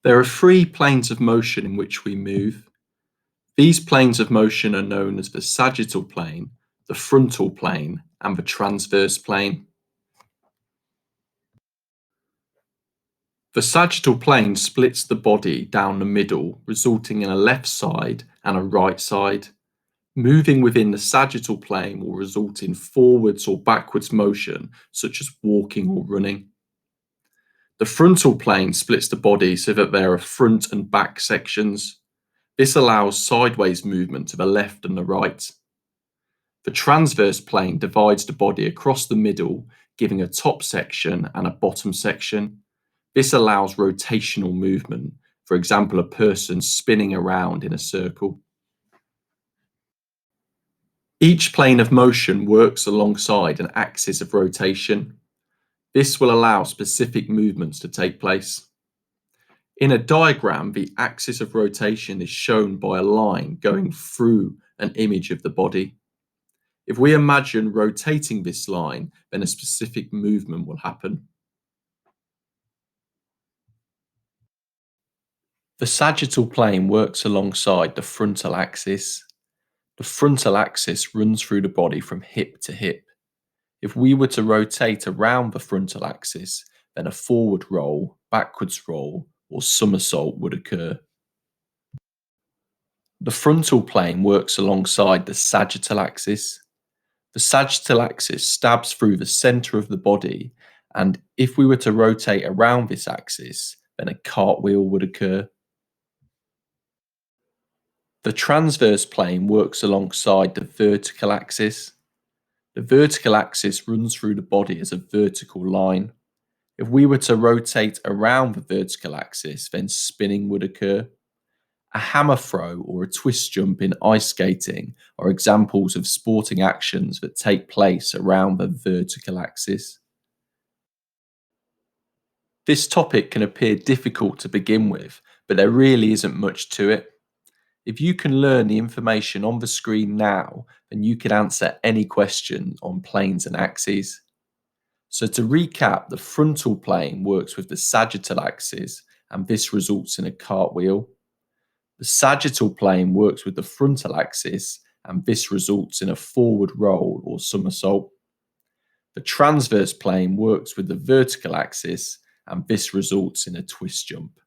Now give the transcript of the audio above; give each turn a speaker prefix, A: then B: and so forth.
A: There are three planes of motion in which we move. These planes of motion are known as the sagittal plane, the frontal plane, and the transverse plane. The sagittal plane splits the body down the middle, resulting in a left side and a right side. Moving within the sagittal plane will result in forwards or backwards motion, such as walking or running. The frontal plane splits the body so that there are front and back sections. This allows sideways movement to the left and the right. The transverse plane divides the body across the middle, giving a top section and a bottom section. This allows rotational movement, for example, a person spinning around in a circle. Each plane of motion works alongside an axis of rotation. This will allow specific movements to take place. In a diagram, the axis of rotation is shown by a line going through an image of the body. If we imagine rotating this line, then a specific movement will happen. The sagittal plane works alongside the frontal axis. The frontal axis runs through the body from hip to hip. If we were to rotate around the frontal axis, then a forward roll, backwards roll, or somersault would occur. The frontal plane works alongside the sagittal axis. The sagittal axis stabs through the center of the body, and if we were to rotate around this axis, then a cartwheel would occur. The transverse plane works alongside the vertical axis. The vertical axis runs through the body as a vertical line. If we were to rotate around the vertical axis, then spinning would occur. A hammer throw or a twist jump in ice skating are examples of sporting actions that take place around the vertical axis. This topic can appear difficult to begin with, but there really isn't much to it. If you can learn the information on the screen now, then you can answer any question on planes and axes. So to recap, the frontal plane works with the sagittal axis, and this results in a cartwheel. The sagittal plane works with the frontal axis, and this results in a forward roll or somersault. The transverse plane works with the vertical axis, and this results in a twist jump.